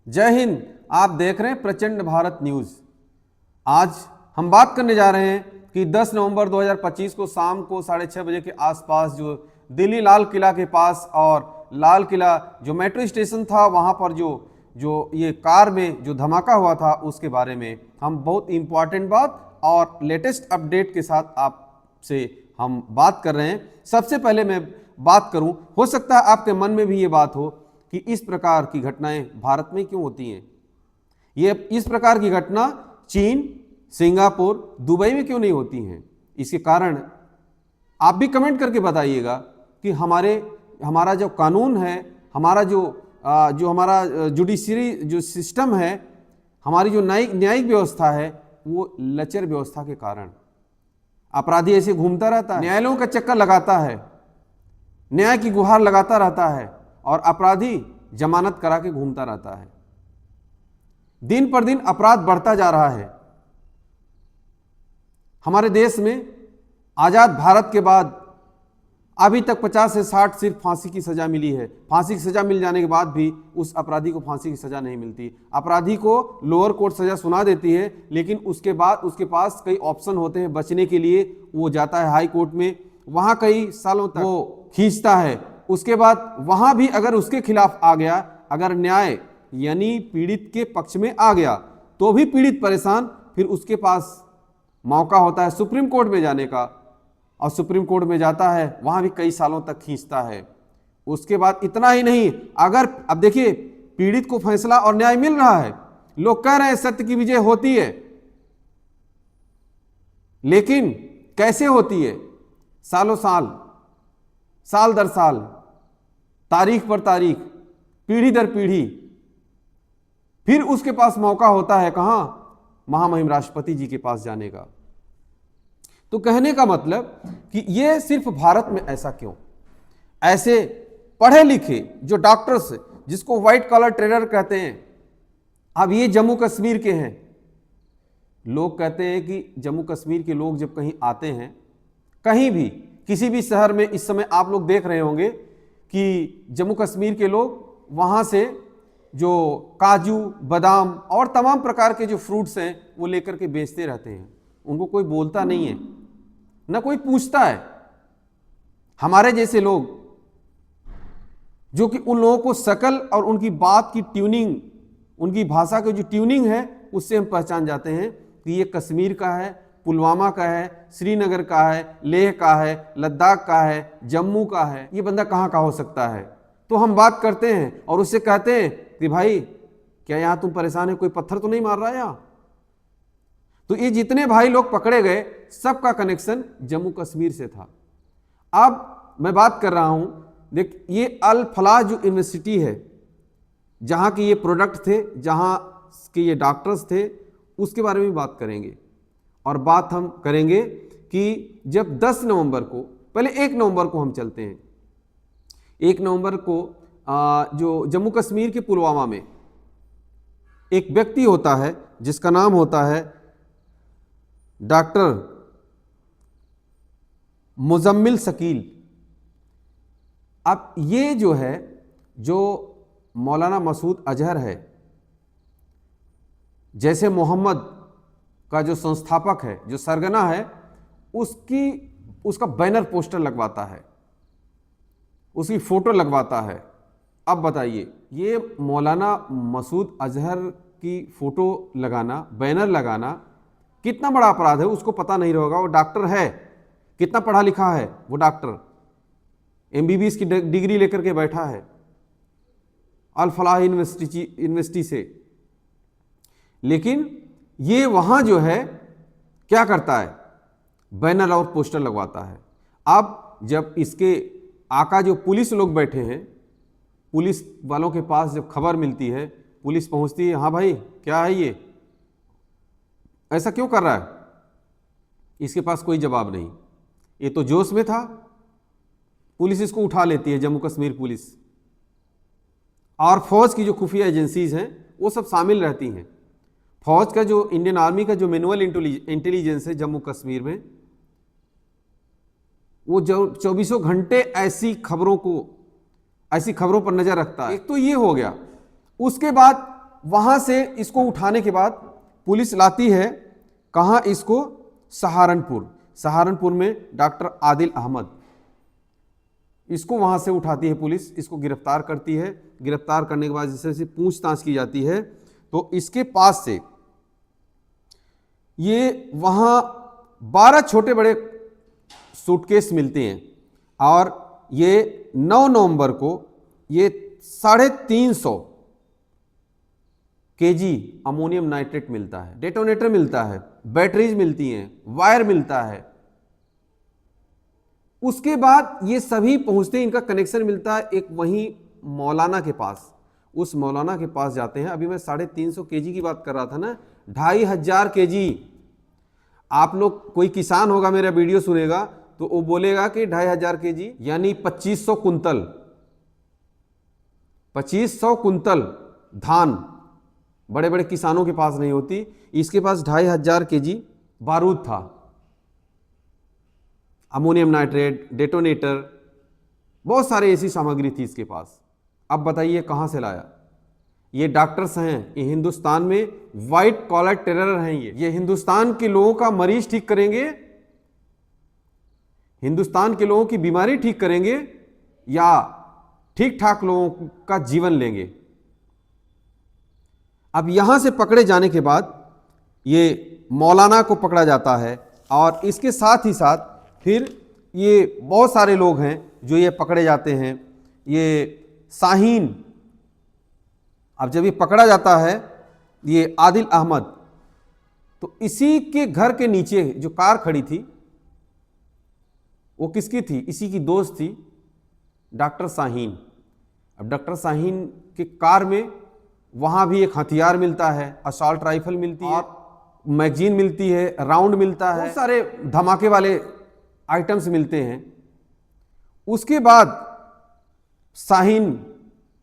जय हिंद। आप देख रहे हैं प्रचंड भारत न्यूज। आज हम बात करने जा रहे हैं कि 10 नवंबर 2025 को शाम को 6:30 बजे के आसपास जो दिल्ली लाल किला के पास और लाल किला जो मेट्रो स्टेशन था वहां पर जो ये कार में जो धमाका हुआ था उसके बारे में हम बहुत इंपॉर्टेंट बात और लेटेस्ट अपडेट के साथ आपसे हम बात कर रहे हैं। सबसे पहले मैं बात करूं, हो सकता है आपके मन में भी ये बात हो कि इस प्रकार की घटनाएं भारत में क्यों होती हैं। ये इस प्रकार की घटना चीन, सिंगापुर, दुबई में क्यों नहीं होती हैं। इसके कारण आप भी कमेंट करके बताइएगा कि हमारा जो कानून है, हमारा जो हमारा जुडिशरी जो सिस्टम है, हमारी जो न्यायिक व्यवस्था है, वो लचर व्यवस्था के कारण अपराधी ऐसे घूमता रहता है, न्यायालयों का चक्कर लगाता है, न्याय की गुहार लगाता रहता है और अपराधी जमानत करा के घूमता रहता है। दिन पर दिन अपराध बढ़ता जा रहा है। हमारे देश में आजाद भारत के बाद अभी तक 50 से 60 सिर्फ फांसी की सजा मिली है। फांसी की सजा मिल जाने के बाद भी उस अपराधी को फांसी की सजा नहीं मिलती। अपराधी को लोअर कोर्ट सजा सुना देती है, लेकिन उसके बाद उसके पास कई ऑप्शन होते हैं बचने के लिए। वो जाता है हाई कोर्ट में, वहां कई सालों तक वो खींचता है। उसके बाद वहां भी अगर उसके खिलाफ आ गया, अगर न्याय यानी पीड़ित के पक्ष में आ गया, तो भी पीड़ित परेशान। फिर उसके पास मौका होता है सुप्रीम कोर्ट में जाने का, और सुप्रीम कोर्ट में जाता है, वहां भी कई सालों तक खींचता है। उसके बाद इतना ही नहीं, अगर अब देखिए पीड़ित को फैसला और न्याय मिल रहा है, लोग कह रहे हैं सत्य की विजय होती है, लेकिन कैसे होती है? सालों साल, साल दर साल, तारीख पर तारीख, पीढ़ी दर पीढ़ी। फिर उसके पास मौका होता है कहां? महामहिम राष्ट्रपति जी के पास जाने का। तो कहने का मतलब कि ये सिर्फ भारत में ऐसा क्यों? ऐसे पढ़े लिखे जो डॉक्टर्स, जिसको व्हाइट कॉलर ट्रेडर कहते हैं, अब ये जम्मू कश्मीर के हैं। लोग कहते हैं कि जम्मू कश्मीर के लोग जब कहीं आते हैं, कहीं भी किसी भी शहर में, इस समय आप लोग देख रहे होंगे कि जम्मू कश्मीर के लोग वहां से जो काजू, बादाम और तमाम प्रकार के जो फ्रूट्स हैं वो लेकर के बेचते रहते हैं। उनको कोई बोलता नहीं है, ना कोई पूछता है। हमारे जैसे लोग, जो कि उन लोगों को शकल और उनकी बात की ट्यूनिंग, उनकी भाषा की जो ट्यूनिंग है, उससे हम पहचान जाते हैं कि ये कश्मीर का है, पुलवामा का है, श्रीनगर का है, लेह का है, लद्दाख का है, जम्मू का है। ये बंदा कहाँ का हो सकता है? तो हम बात करते हैं और उससे कहते हैं कि भाई क्या यहां तुम परेशान है, कोई पत्थर तो नहीं मार रहा है यहां? तो ये जितने भाई लोग पकड़े गए, सबका कनेक्शन जम्मू कश्मीर से था। अब मैं बात कर रहा हूं, देख, ये अल फलाह जो यूनिवर्सिटी है, जहां के ये प्रोडक्ट थे, जहां के ये डॉक्टर्स थे, उसके बारे में बात करेंगे। और बात हम करेंगे कि जब 10 नवंबर को, पहले 1 नवंबर को हम चलते हैं। 1 नवंबर को जो जम्मू कश्मीर के पुलवामा में एक व्यक्ति होता है जिसका नाम होता है डॉक्टर मुजम्मिल शकील। अब ये जो है, जो मौलाना मसूद अजहर है, जैसे मोहम्मद का जो संस्थापक है, जो सरगना है, उसका बैनर पोस्टर लगवाता है, उसकी फोटो लगवाता है। अब बताइए, ये मौलाना मसूद अजहर की फोटो लगाना, बैनर लगाना कितना बड़ा अपराध है? उसको पता नहीं होगा। वो डॉक्टर है, कितना पढ़ा लिखा है वो डॉक्टर, MBBS की डिग्री लेकर के बैठा है अल फलाह यूनिवर्सिटी से। लेकिन ये वहां जो है क्या करता है? बैनर और पोस्टर लगवाता है। अब जब इसके आका जो पुलिस लोग बैठे हैं, पुलिस वालों के पास जब खबर मिलती है, पुलिस पहुंचती है, हाँ भाई क्या है ये, ऐसा क्यों कर रहा है? इसके पास कोई जवाब नहीं। ये तो जोश में था। पुलिस इसको उठा लेती है, जम्मू कश्मीर पुलिस, और फौज की जो खुफिया एजेंसीज हैं वो सब शामिल रहती हैं। फौज का जो, इंडियन आर्मी का जो मैनुअल इंटेलिजेंस है जम्मू कश्मीर में, वो जो 24 घंटे ऐसी खबरों पर नजर रखता है। एक तो ये हो गया। उसके बाद वहां से इसको उठाने के बाद पुलिस लाती है कहाँ, इसको सहारनपुर। सहारनपुर में डॉक्टर आदिल अहमद, इसको वहां से उठाती है पुलिस, इसको गिरफ्तार करती है। गिरफ्तार करने के बाद जैसे पूछताछ की जाती है तो इसके पास से ये वहां 12 छोटे बड़े सूटकेस मिलते हैं और ये 9 नवंबर को ये 350 केजी अमोनियम नाइट्रेट मिलता है, डेटोनेटर मिलता है, बैटरीज मिलती हैं, वायर मिलता है। उसके बाद ये सभी पहुंचते हैं, इनका कनेक्शन मिलता है एक वहीं मौलाना के पास। उस मौलाना के पास जाते हैं। अभी मैं 350 केजी की बात कर रहा था ना, 2500 केजी। आप लोग, कोई किसान होगा मेरा वीडियो सुनेगा तो वो बोलेगा कि 2500 केजी यानी 2500 कुंतल, 2500 कुंतल धान बड़े बड़े किसानों के पास नहीं होती। इसके पास 2500 केजी बारूद था, अमोनियम नाइट्रेट, डेटोनेटर, बहुत सारे ऐसी सामग्री थी इसके पास। अब बताइए कहां से लाया? ये डॉक्टर्स हैं, ये हिंदुस्तान में व्हाइट कॉलर टेरर हैं। ये हिंदुस्तान के लोगों का मरीज ठीक करेंगे, हिंदुस्तान के लोगों की बीमारी ठीक करेंगे या ठीक ठाक लोगों का जीवन लेंगे? अब यहां से पकड़े जाने के बाद ये मौलाना को पकड़ा जाता है और इसके साथ ही साथ फिर ये बहुत सारे लोग हैं जो ये पकड़े जाते हैं। ये शाहीन, अब जब ये पकड़ा जाता है ये आदिल अहमद, तो इसी के घर के नीचे जो कार खड़ी थी वो किसकी थी? इसी की दोस्त थी, डॉक्टर शाहीन। अब डॉक्टर शाहीन के कार में वहाँ भी एक हथियार मिलता है, असॉल्ट राइफल मिलती है, मैगजीन मिलती है, राउंड मिलता है, बहुत सारे धमाके वाले आइटम्स मिलते हैं। उसके बाद शाहीन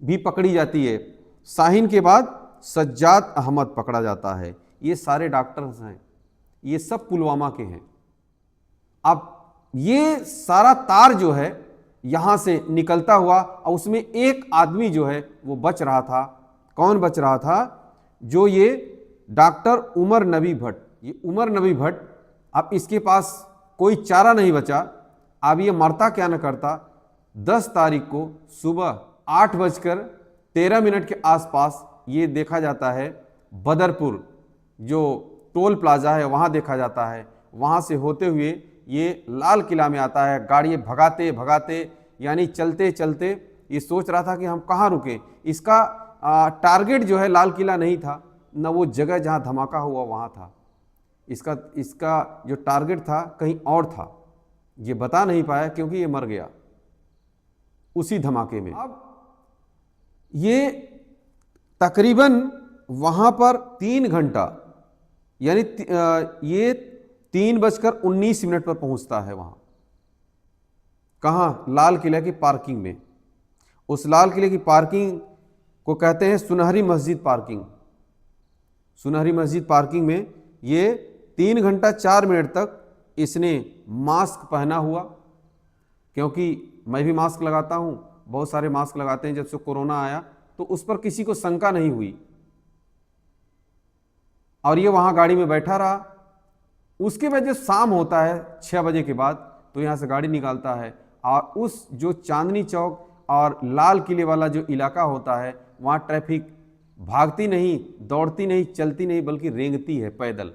भी पकड़ी जाती है। शाहीन के बाद सज्जाद अहमद पकड़ा जाता है। ये सारे डॉक्टर्स हैं, ये सब पुलवामा के हैं। अब ये सारा तार जो है यहाँ से निकलता हुआ और उसमें एक आदमी जो है वो बच रहा था। कौन बच रहा था? जो ये डॉक्टर उमर नबी भट्ट। ये उमर नबी भट्ट, अब इसके पास कोई चारा नहीं बचा। अब ये मरता क्या न करता, 10 तारीख को सुबह 8:13 के आसपास ये देखा जाता है बदरपुर जो टोल प्लाजा है वहाँ देखा जाता है। वहाँ से होते हुए ये लाल किला में आता है। गाड़ी भगाते भगाते यानी चलते चलते ये सोच रहा था कि हम कहाँ रुकें। इसका टारगेट जो है लाल किला नहीं था, न वो जगह जहाँ धमाका हुआ वहाँ था। इसका जो टारगेट था कहीं और था, ये बता नहीं पाया क्योंकि ये मर गया उसी धमाके में। अब ये तकरीबन वहाँ पर 3 घंटा यानी ये 3:19 पर पहुँचता है वहाँ। कहाँ? लाल किला की पार्किंग में। उस लाल किले की पार्किंग को कहते हैं सुनहरी मस्जिद पार्किंग। सुनहरी मस्जिद पार्किंग में ये 3 घंटा 4 मिनट तक इसने मास्क पहना हुआ, क्योंकि मैं भी मास्क लगाता हूँ, बहुत सारे मास्क लगाते हैं। जब से कोरोना आया तो उस पर किसी को शंका नहीं हुई और ये वहाँ गाड़ी में बैठा रहा। उसके बाद जब शाम होता है 6 बजे के बाद तो यहाँ से गाड़ी निकालता है और उस जो चांदनी चौक और लाल किले वाला जो इलाका होता है वहाँ ट्रैफिक भागती नहीं, दौड़ती नहीं, चलती नहीं, बल्कि रेंगती है पैदल।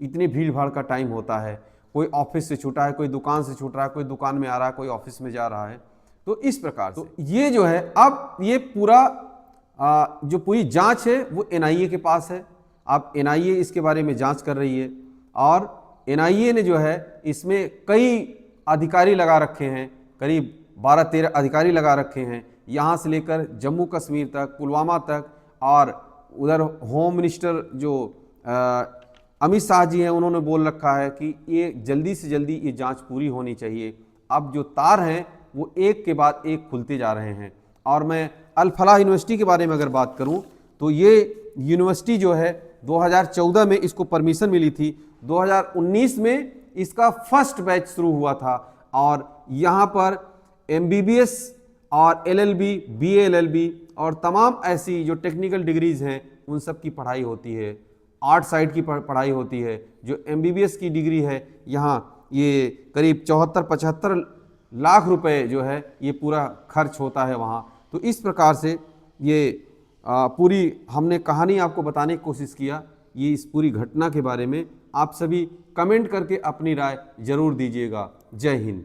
इतनी भीड़ भाड़ का टाइम होता है। कोई ऑफिस से छूटा है, कोई दुकान से छूट रहा है, कोई दुकान में आ रहा है, कोई ऑफिस में जा रहा है। तो इस प्रकार से ये जो है, अब ये पूरा जो पूरी जांच है वो एनआईए के पास है। अब एनआईए इसके बारे में जांच कर रही है और एनआईए ने जो है इसमें कई अधिकारी लगा रखे हैं, करीब 12-13 अधिकारी लगा रखे हैं, यहाँ से लेकर जम्मू कश्मीर तक, पुलवामा तक, और उधर होम मिनिस्टर जो अमित शाह जी हैं उन्होंने बोल रखा है कि ये जल्दी से जल्दी ये जांच पूरी होनी चाहिए। अब जो तार हैं वो एक के बाद एक खुलते जा रहे हैं। और मैं अल फलाह यूनिवर्सिटी के बारे में अगर बात करूं तो ये यूनिवर्सिटी जो है 2014 में इसको परमिशन मिली थी, 2019 में इसका फर्स्ट बैच शुरू हुआ था और यहाँ पर MBBS और LLB, BA LLB और तमाम ऐसी जो टेक्निकल डिग्रीज़ हैं उन सब की पढ़ाई होती है। आर्ट साइड की पढ़ाई होती है। जो MBBS की डिग्री है यहाँ ये करीब 74-75 लाख रुपए जो है ये पूरा खर्च होता है वहाँ। तो इस प्रकार से ये पूरी हमने कहानी आपको बताने की कोशिश किया। ये इस पूरी घटना के बारे में आप सभी कमेंट करके अपनी राय जरूर दीजिएगा। जय हिंद।